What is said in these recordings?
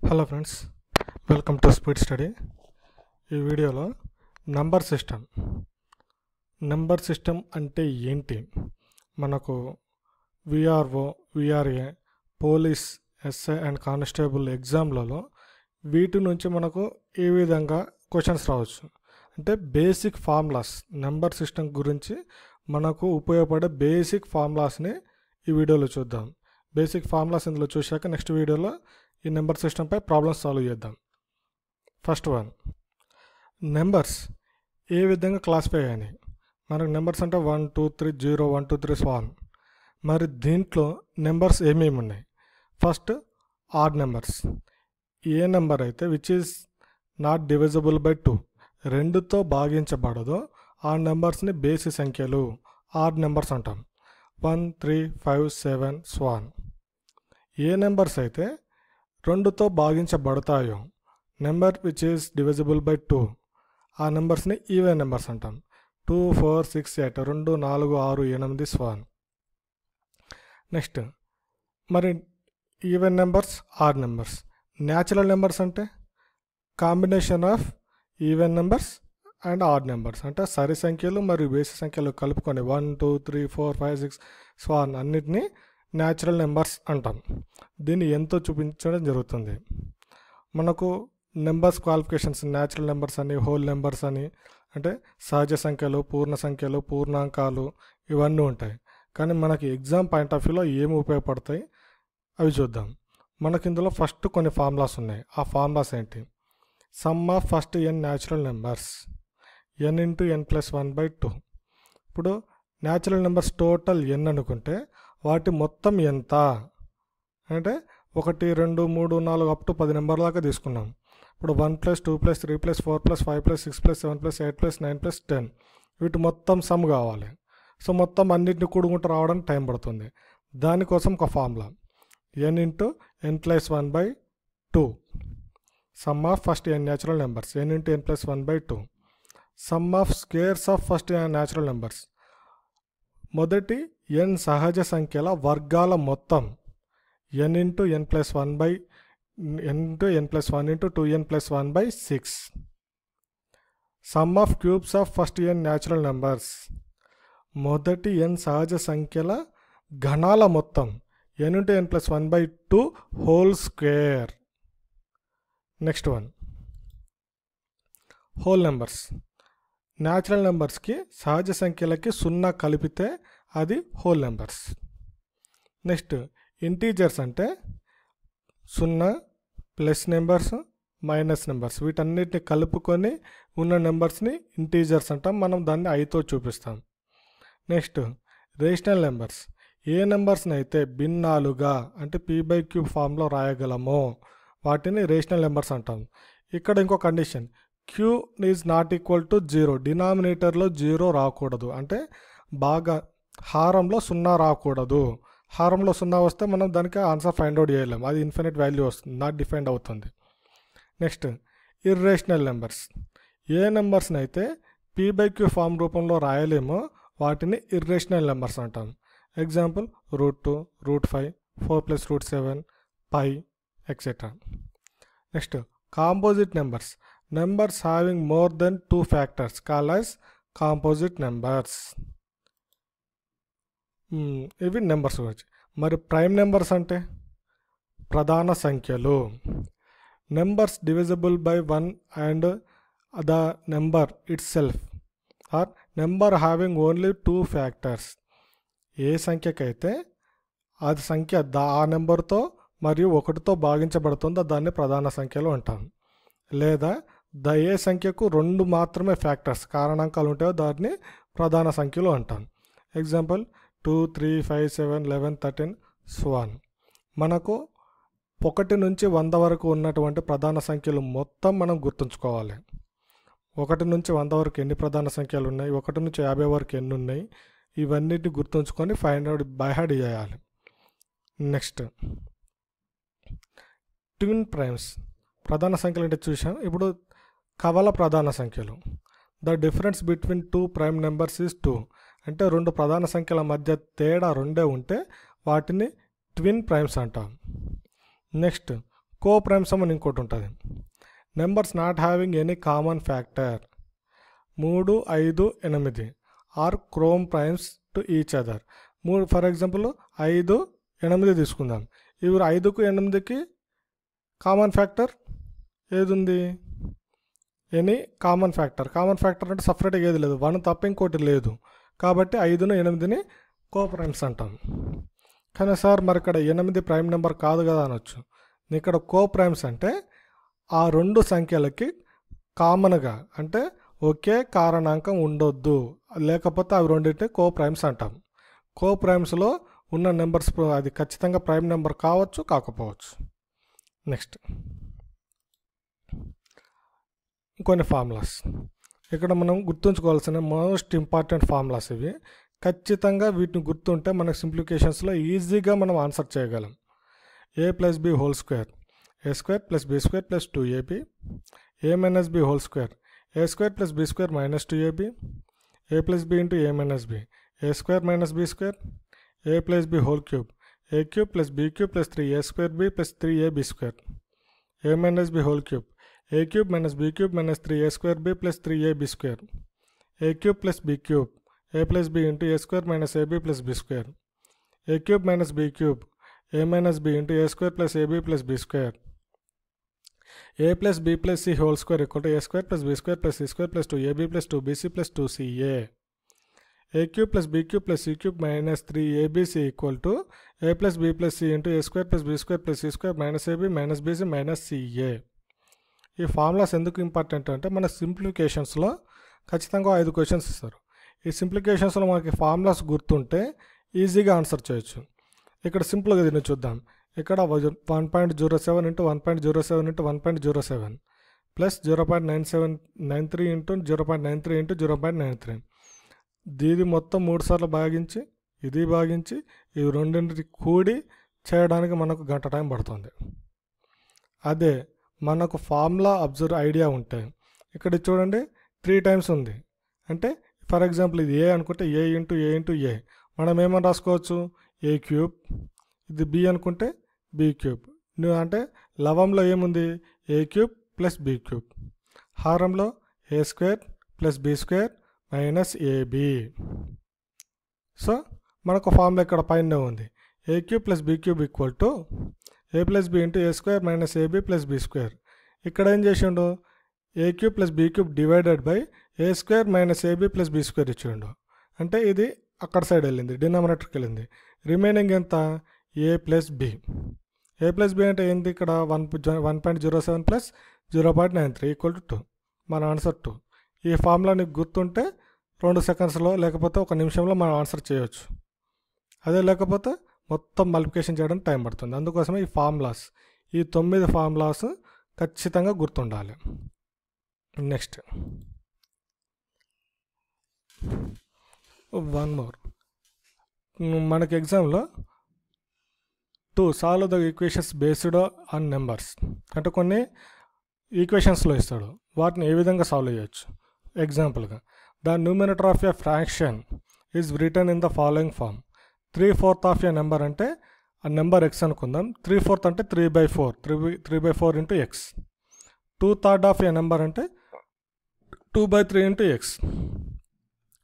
Hello friends, welcome to speed study. ఈ వీడియోలో number system అంటే ఏంటి, మనకు VRO, VRA, police, SI and constable ఎగ్జామ్లలో వీటి నుంచి మనకు ఈ విధంగా క్వశ్చన్స్ రావచ్చు. అంటే బేసిక్ ఫార్ములాస్, నెంబర్ సిస్టమ్ గురించి మనకు ఉపయోగపడే బేసిక్ ఫార్ములాస్ని ఈ వీడియోలో చూద్దాం. బేసిక్ ఫార్ములాస్ ఇందులో చూశాక నెక్స్ట్ వీడియోలో ఈ నెంబర్ సిస్టంపై ప్రాబ్లమ్స్ సాల్వ్ చేద్దాం. ఫస్ట్ వన్, నెంబర్స్ ఏ విధంగా క్లాసిఫై అయ్యాయి. మనకు నెంబర్స్ అంటే 1 2 3 0 1 2 3 1. మరి దీంట్లో నెంబర్స్ ఏమేమి ఉన్నాయి? First odd numbers. ఏ నెంబర్ అయితే which is not divisible by 2, 2తో భాగించబడదో ఆ నెంబర్స్ని బేసి సంఖ్యలు, ఆడ్ నెంబర్స్ అంటాం. 1 3 5 7 1. ఏ నెంబర్స్ అయితే 2తో భాగించబడతాయో, number which is divisible by 2, ఆ నెంబర్స్ని ఈవెన్ నెంబర్స్ అంటాం. 2 4 6 8 2 4 6 8 1. నెక్స్ట్ మరి even numbers, odd numbers. Natural numbers అంటే combination of even numbers and odd numbers, అంటే సరి సంఖ్యలు మరియు బేసి సంఖ్యలు కలుపుకొని 1 2 3 4 5 6 1 అన్నిటినీ న్యాచురల్ నెంబర్స్ అంటాం. దీన్ని ఎంతో చూపించడం జరుగుతుంది. మనకు నెంబర్స్ క్వాలిఫికేషన్స్ న్యాచురల్ నెంబర్స్ అని, హోల్ నెంబర్స్ అని, అంటే సహజ సంఖ్యలు, పూర్ణ సంఖ్యలు, పూర్ణాంకాలు ఇవన్నీ ఉంటాయి. కానీ మనకి ఎగ్జామ్ పాయింట్ ఆఫ్ వ్యూలో ఏమి ఉపయోగపడతాయి అవి చూద్దాం. మనకి ఇందులో ఫస్ట్ కొన్ని ఫార్ములాస్ ఉన్నాయి. ఆ ఫార్ములాస్ ఏంటి? Some of first n natural numbers n into n+1/2. ఇప్పుడు న్యాచురల్ నెంబర్స్ టోటల్ n అనుకుంటే వాటి మొత్తం ఎంత అంటే 1 2 3 4 అప్ టు 10 నెంబర్ దాకా తీసుకున్నాం. ఇప్పుడు 1 + 2 + 3 + 4 + 5 + 6 + 7 + 8 + 9 + 10 వీటి మొత్తం సమ్ కావాలి. సో మొత్తం అన్నింటిని కూడుకుంటూ రావడానికి టైం పడుతుంది. దానికోసం ఒక formula n into n+1/2. Some of first n natural numbers n into n+1/2. Some of squares of first n natural numbers. మొదటి n సహజ సంఖ్యల వర్గాల మొత్తం n into n+1 into 2n+1/6. Some of cubes of first n natural numbers. మొదటి n సహజ సంఖ్యల ఘనాల మొత్తం n into n+1/2 whole square. Next one, whole numbers. Natural నెంబర్స్కి సహజ సంఖ్యలకి 0 కలిపితే అది హోల్ నెంబర్స్. నెక్స్ట్ ఇంటీజర్స్ అంటే 0 ప్లస్ నెంబర్స్, మైనస్ నెంబర్స్, వీటన్నిటిని కలుపుకొని ఉన్న నెంబర్స్ని ఇంటీజర్స్ అంటాం. మనం దాన్ని ఐతో చూపిస్తాం. Next rational numbers. ఏ నెంబర్స్ని అయితే భిన్నాలుగా అంటే p/q ఫామ్లో రాయగలమో వాటిని రేషనల్ నెంబర్స్ అంటాం. ఇక్కడ ఇంకో condition, q is not equal to 0. డినామినేటర్లో 0 రాకూడదు, అంటే బాగా హారంలో 0 రాకూడదు. హారంలో 0 వస్తే మనం దానికి ఆన్సర్ ఫైండ్ అవుట్ చేయలేం, అది ఇన్ఫినిట్ వాల్యూ వస్తుంది, నాట్ డిఫైన్డ్ అవుతుంది. Next irrational numbers. ఏ నెంబర్స్ని అయితే p/q ఫామ్ రూపంలో రాయలేమో వాటిని ఇర్రేషనల్ నెంబర్స్ అంటాం. Example √2, √5, 4 + √7, π etcetera. Next composite numbers. Numbers having more than 2 factors called as composite numbers. ఇవి నెంబర్స్ గురించి. మరి ప్రైమ్ నెంబర్స్ అంటే ప్రధాన సంఖ్యలు. Numbers divisible by 1 and the number itself or number having only 2 factors. ఏ సంఖ్యకైతే అది సంఖ్య ఆ నెంబర్తో మరియు 1తో భాగించబడుతుందో దాన్ని ప్రధాన సంఖ్యలు అంటాం. లేదా ఏ సంఖ్యకు 2 మాత్రమే ఫ్యాక్టర్స్, కారణాంకాలు ఉంటాయో దాన్ని ప్రధాన సంఖ్యలు అంటాం. ఎగ్జాంపుల్ 2 3 5 7 11 13 1. మనకు 1 నుంచి 100 వరకు ఉన్నటువంటి ప్రధాన సంఖ్యలు మొత్తం మనం గుర్తుంచుకోవాలి. 1 నుంచి 100 వరకు ఎన్ని ప్రధాన సంఖ్యలు ఉన్నాయి, 1 నుంచి 50 వరకు ఎన్ని ఉన్నాయి, ఇవన్నిటిని గుర్తుంచుకొని ఫైండ్ అవుట్ బై హార్ట్ చేయాలి. Next twin primes. ప్రధాన సంఖ్యలు అంటే చూసాం. ఇప్పుడు కవల ప్రధాన సంఖ్యలు. The difference between 2 prime numbers is 2. అంటే 2 ప్రధాన సంఖ్యల మధ్య తేడా 2 ఉంటే వాటిని ట్విన్ ప్రైమ్స్ అంటాం. నెక్స్ట్ కోప్రైమ్ సమ్ అని ఇంకోటి ఉంటుంది. Numbers not having any common factor 3, 5, 8 are coprimes to each other. For example 5, 8 తీసుకుందాం. ఇవి 5కు 8కి కామన్ ఫ్యాక్టర్ ఏది ఉంది? Any common factor. Common factor అంటే సపరేట్గా ఏది లేదు, 1 తప్ప ఇంకోటి లేదు. కాబట్టి 5ను 8ని కోప్రైమ్స్ అంటాం. కానీ సార్ మరి ఇక్కడ 8 ప్రైమ్ నెంబర్ కాదు కదా అనొచ్చు. ఇక్కడ కోప్రైమ్స్ అంటే ఆ 2 సంఖ్యలకి కామన్గా అంటే ఒకే కారణాంకం ఉండొద్దు, లేకపోతే అవి రెండింటిని కోప్రైమ్స్ అంటాం. కోప్రైమ్స్లో ఉన్న నెంబర్స్ అది ఖచ్చితంగా ప్రైమ్ నెంబర్ కావచ్చు, కాకపోవచ్చు. నెక్స్ట్ కొన్ని ఫార్ములాస్. ఇక్కడ మనం గుర్తుంచుకోవాల్సిన మోస్ట్ ఇంపార్టెంట్ ఫార్ములాస్ ఇవి. ఖచ్చితంగా వీటిని గుర్తుంటే మనకు సింప్లిఫికేషన్స్లో ఈజీగా మనం ఆన్సర్ చేయగలం. a + b whole square a² + b² + 2ab, a - b whole square a² + b² - 2ab, a + b × a - b a² - b², a + b whole cube a³ + b³ + 3a² b + 3ab², a - b whole cube a³ - b³ - 3a² b + 3ab², a³ + b³ a + b × a² - ab + b², a³ - b³ a - b × a² + ab + b², a + b + c whole square = a² + b² + c² + 2ab + 2bc + 2ca, a³ + b³ + c³ - 3abc = a + b + c × a² + b² + c² - ab - bc - ca. ఈ formulas ఎందుకు important అంటే మన సింప్లిఫికేషన్స్లో ఖచ్చితంగా 5 questions ఇస్తారు. ఈ సింప్లిఫికేషన్స్లో మనకి formulas గుర్తుంటే ఈజీగా ఆన్సర్ చేయొచ్చు. ఇక్కడ సింపుల్గా దీన్ని చూద్దాం. ఇక్కడ 1.07 × 1.07 × 1.07 ప్లస్ 0.9793 × 0.93 × 0.93. దీది మొత్తం 3 సార్లు భాగించి ఇది భాగించి ఇవి రెండింటికి కూడి చేయడానికి మనకు గంట టైం పడుతుంది. అదే మనకు ఫార్ములా ఐడియా ఉంటే ఇక్కడ చూడండి 3 టైమ్స్ ఉంది. అంటే ఫర్ ఎగ్జాంపుల్ ఇది ఏ అనుకుంటే a × a మనం ఏమని రాసుకోవచ్చు? a³. ఇది b అనుకుంటే b³. అంటే లవంలో ఏముంది? a³ + b³. హారంలో a² + b² - ab. So మనకు ఫార్ములా ఇక్కడ పైన ఉంది. a³ + b³ = a + b × a² - ab + b². ఇక్కడ ఏం చేసిండు? a³ + b³ divided by a² - ab + b² ఇచ్చిండు. అంటే ఇది అక్కడ సైడ్ వెళ్ళింది, డినామినేటర్కి వెళ్ళింది. రిమైనింగ్ ఎంత? a + b. a + b అంటే ఏంటి? ఇక్కడ 1.07 + 0.93 = 2. మన ఆన్సర్ 2. ఈ ఫార్ములా నీకు గుర్తుంటే 2 సెకండ్స్లో లేకపోతే 1 నిమిషంలో మనం ఆన్సర్ చేయొచ్చు. అదే లేకపోతే మొత్తం మల్టిప్లికేషన్ చేయడానికి టైం పడుతుంది. అందుకోసమే ఈ ఫార్ములాస్, ఈ 9 ఫార్ములాస్ ఖచ్చితంగా గుర్తుండాలి. Next one more. మనకి ఎగ్జామ్లో solve the equations based on numbers అంటే కొన్ని ఈక్వేషన్స్లో ఇస్తాడు, వాటిని ఏ విధంగా సాల్వ్ చేయొచ్చు. ఎగ్జాంపుల్గా the numerator of a fraction is written in the following form. 3/4 of a number అంటే ఆ నెంబర్ ఎక్స్ అనుకుందాం. 3/4 అంటే 3/4 3/4 × x. 2/3 ఆఫ్ ఏ నెంబర్ అంటే 2/3 × x.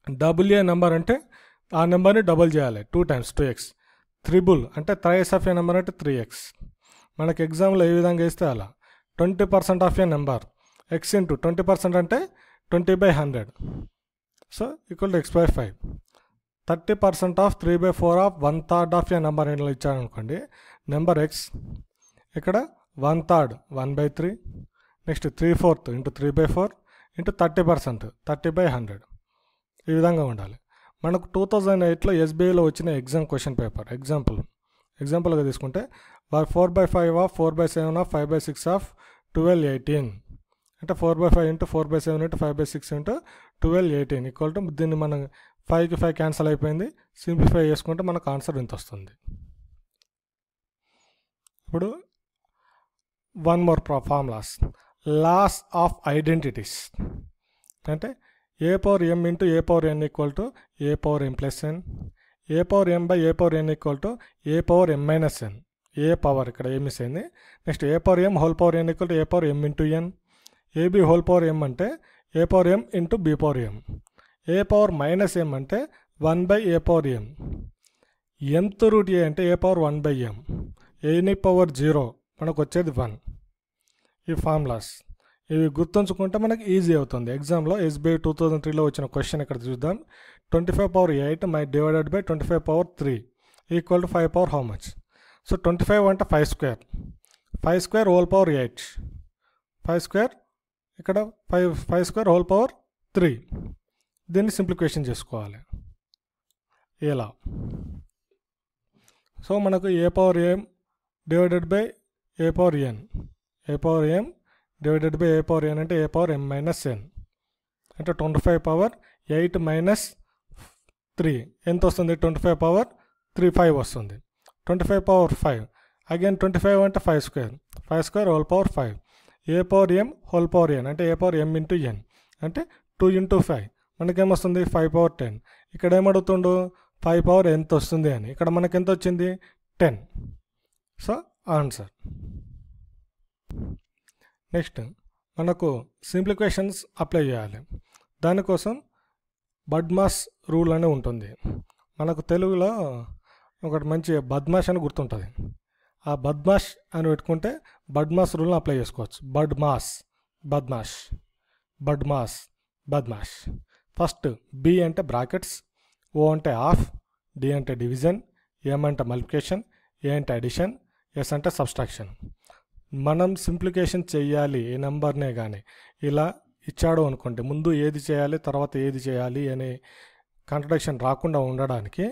డబుల్ ఏ నెంబర్ అంటే ఆ నెంబర్ని డబుల్ చేయాలి, 2 times 2x. త్రిబుల్ అంటే థ్రైస్ ఆఫ్ ఏ నెంబర్ అంటే 3x. మనకి ఎగ్జామ్లో ఏ విధంగా ఇస్తే అలా. 20% ఆఫ్ ఏ నెంబర్ x × 20% అంటే 20/100. So = x/5. 30% of 3/4 of 1/3 of A number ఇలా ఇచ్చారనుకోండి, నెంబర్ x. ఇక్కడ 1/3 1/3. నెక్స్ట్ 3/4 × 3/4 × 30% 30/100. ఈ విధంగా ఉండాలి. మనకు 2008లో SBIలో వచ్చిన ఎగ్జామ్ క్వశ్చన్ పేపర్ ఎగ్జాంపుల్గా తీసుకుంటే 4/5 ఆఫ్ 4/7 ఆఫ్ 5/6 ఆఫ్ 12/18 అంటే 4/5 × 4/7 × 5/6 × 12/18 = దీన్ని మనం 5కి 5 క్యాన్సల్ అయిపోయింది. సింప్లిఫై చేసుకుంటే మనకు ఆన్సర్ ఇంత వస్తుంది. ఇప్పుడు one more formulas. Laws of identities అంటే a power m × a power n = a power m + n, a power m/a power n = a power m - n. A power ఇక్కడ ఏ మిస్ అయింది. Next A power M whole power N equal to A power M into N. A B whole power M అంటే A power M into B power M. A power minus M అంటే 1/ఏ power ఎం. ఎంత్ route ఏ అంటే A power 1/m. Any power 0 మనకు వచ్చేది 1. ఈ formulas ఇవి గుర్తుంచుకుంటే మనకి ఈజీ అవుతుంది. ఎగ్జామ్లో SBI 2003లో వచ్చిన క్వశ్చన్ ఇక్కడ చూద్దాం. 25/8 divided by 25/3 equal to 5 power how much. So 25 అంటే 5 square. 5 square whole power 8. 5 square ఇక్కడ 5 స్క్వేర్ హోల్ పవర్ 3. దీన్ని సింప్లిఫికేషన్ చేసుకోవాలి ఇలా. సో మనకు A power M divided by A power N. A power M divided by A power N అంటే A power M minus ఎన్ అంటే 25/8 minus 3 ఎంత వస్తుంది? 25/3 5 వస్తుంది. 25/5 అగైన్ 25 అంటే 5 స్క్వేర్. 5 square whole power 5. ఏ power M whole power N అంటే A power M into ఎన్ అంటే 2 into 5 మనకేమొస్తుంది? 5 power 10. ఇక్కడ ఏమడుగుతుండు? 5 power ఎంత వస్తుంది అని. ఇక్కడ మనకి ఎంత వచ్చింది? 10. So answer. నెక్స్ట్ మనకు సింప్లిఫికేషన్స్ అప్లై చేయాలి. దానికోసం బడ్మాస్ రూల్ అని ఉంటుంది. మనకు తెలుగులో ఒకటి మంచి బద్మాష్ అని గుర్తుంటుంది. ఆ బద్మాష్ అని పెట్టుకుంటే బడ్మాస్ రూల్ని అప్లై చేసుకోవచ్చు. బడ్మాస్. ఫస్ట్ బి అంటే బ్రాకెట్స్, ఓ అంటే హాఫ్, డి అంటే డివిజన్, ఎం అంటే మల్టిప్లికేషన్, ఏ అంటే అడిషన్, ఎస్ అంటే సబ్స్ట్రాక్షన్. మనం సింప్లిఫికేషన్ చేయాలి ఏ నెంబర్నే కానీ ఇలా ఇచ్చాడు అనుకోండి, ముందు ఏది చేయాలి తర్వాత ఏది చేయాలి అనే కాంట్రడిక్షన్ రాకుండా ఉండడానికి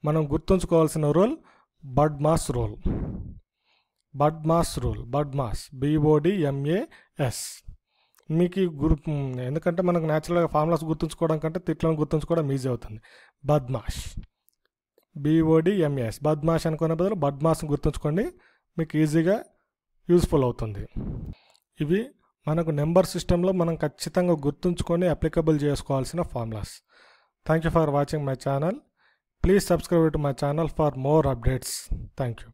మనం గుర్తుంచుకోవాల్సిన రూల్ బడ్మాస్ రూల్. BODMAS. మీకు ఎందుకంటే మనకు న్యాచురల్గా ఫార్ములాస్ గుర్తుంచుకోవడం కంటే తిట్లను గుర్తుంచుకోవడం ఈజీ అవుతుంది. బద్మాష్. BODMAS. బద్మాష్ అనుకునే బదులు బడ్మాస్ గుర్తుంచుకోండి, మీకు ఈజీగా యూస్ఫుల్ అవుతుంది. ఇవి మనకు నెంబర్ సిస్టంలో మనం ఖచ్చితంగా గుర్తుంచుకొని అప్లికబుల్ చేసుకోవాల్సిన formulas. Thank you for watching my channel. Please subscribe to my channel for more updates. Thank you.